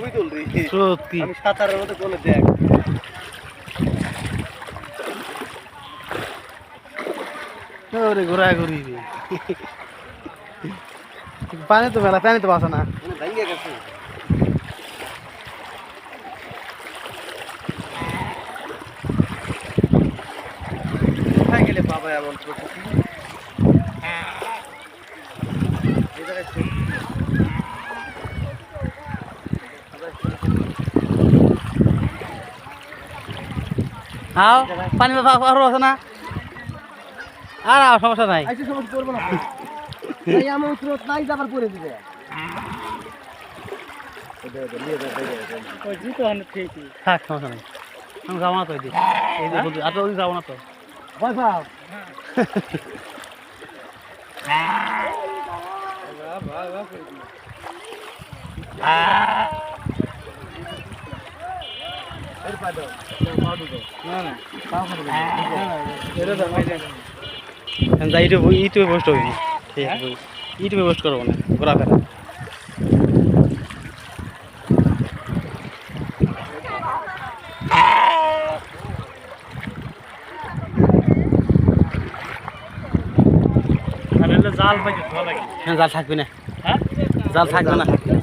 তুই তুলবি সত্যি আমি সাঁতারের মতো বলে দেখ ওরে ঘোরাঘুরি রে পানি তো মেলা পানি তো বাসা না ভাঙ্গে গেছে কোথায় গেলে বাবা এমন প্রকৃতি এই জায়গায় আও পানি আরো আছে না আর সমস্যা নাই আইসে সমস্যা করবো না এই এমন স্রোত নাই যে আবার পড়ে দিবে ওই জুতো হানে ঠিকই থাক সমস্যা নাই আমি যাবো না তো এদিকে এই যে বলছি আর তো যাবো না তো ভয় পাও ইউটিউবে পোস্ট হবে না ইউটিউবে পোস্ট করবো না ঘোরাফেরা জাল পাইছে ভালো লাগে জাল থাকবে না হ্যাঁ জাল থাকবে না